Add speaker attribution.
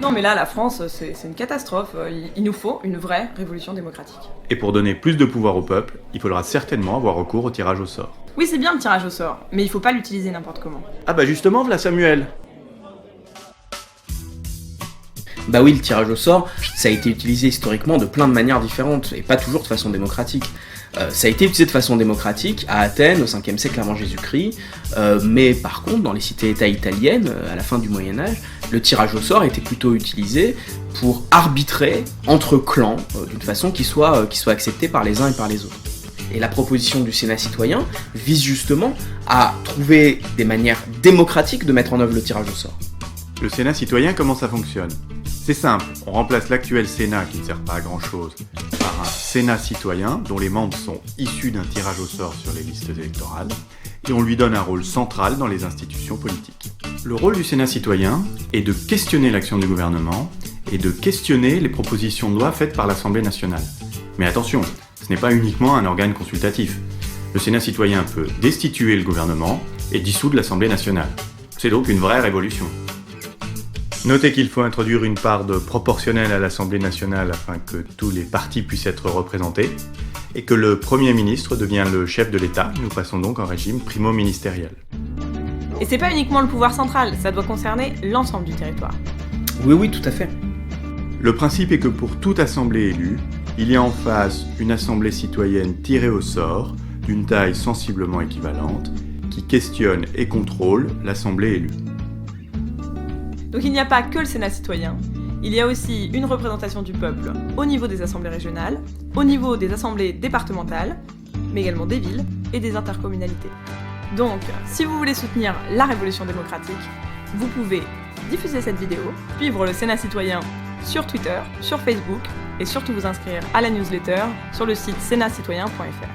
Speaker 1: Non mais là, la France, c'est une catastrophe. Il nous faut une vraie révolution démocratique.
Speaker 2: Et pour donner plus de pouvoir au peuple, il faudra certainement avoir recours au tirage au sort.
Speaker 1: Oui, c'est bien le tirage au sort, mais il faut pas l'utiliser n'importe comment.
Speaker 2: Ah bah justement, voilà Samuel.
Speaker 3: Bah oui, le tirage au sort, ça a été utilisé historiquement de plein de manières différentes, et pas toujours de façon démocratique. Ça a été utilisé de façon démocratique à Athènes, au 5e siècle avant Jésus-Christ, mais par contre, dans les cités-États italiennes, à la fin du Moyen-Âge, le tirage au sort était plutôt utilisé pour arbitrer entre clans, d'une façon qui soit acceptée par les uns et par les autres. Et la proposition du Sénat citoyen vise justement à trouver des manières démocratiques de mettre en œuvre le tirage au sort.
Speaker 2: Le Sénat citoyen, comment ça fonctionne ? C'est simple, on remplace l'actuel Sénat qui ne sert pas à grand chose par un Sénat citoyen dont les membres sont issus d'un tirage au sort sur les listes électorales et on lui donne un rôle central dans les institutions politiques. Le rôle du Sénat citoyen est de questionner l'action du gouvernement et de questionner les propositions de loi faites par l'Assemblée nationale. Mais attention, ce n'est pas uniquement un organe consultatif. Le Sénat citoyen peut destituer le gouvernement et dissoudre l'Assemblée nationale. C'est donc une vraie révolution. Notez qu'il faut introduire une part de proportionnelle à l'Assemblée nationale afin que tous les partis puissent être représentés et que le Premier ministre devient le chef de l'État. Nous passons donc en régime primo-ministériel.
Speaker 1: Et c'est pas uniquement le pouvoir central, ça doit concerner l'ensemble du territoire.
Speaker 3: Oui, tout à fait.
Speaker 2: Le principe est que pour toute assemblée élue, il y a en face une assemblée citoyenne tirée au sort, d'une taille sensiblement équivalente, qui questionne et contrôle l'assemblée élue.
Speaker 1: Donc il n'y a pas que le Sénat citoyen, il y a aussi une représentation du peuple au niveau des assemblées régionales, au niveau des assemblées départementales, mais également des villes et des intercommunalités. Donc, si vous voulez soutenir la révolution démocratique, vous pouvez diffuser cette vidéo, suivre le Sénat citoyen sur Twitter, sur Facebook, et surtout vous inscrire à la newsletter sur le site sénatcitoyen.fr.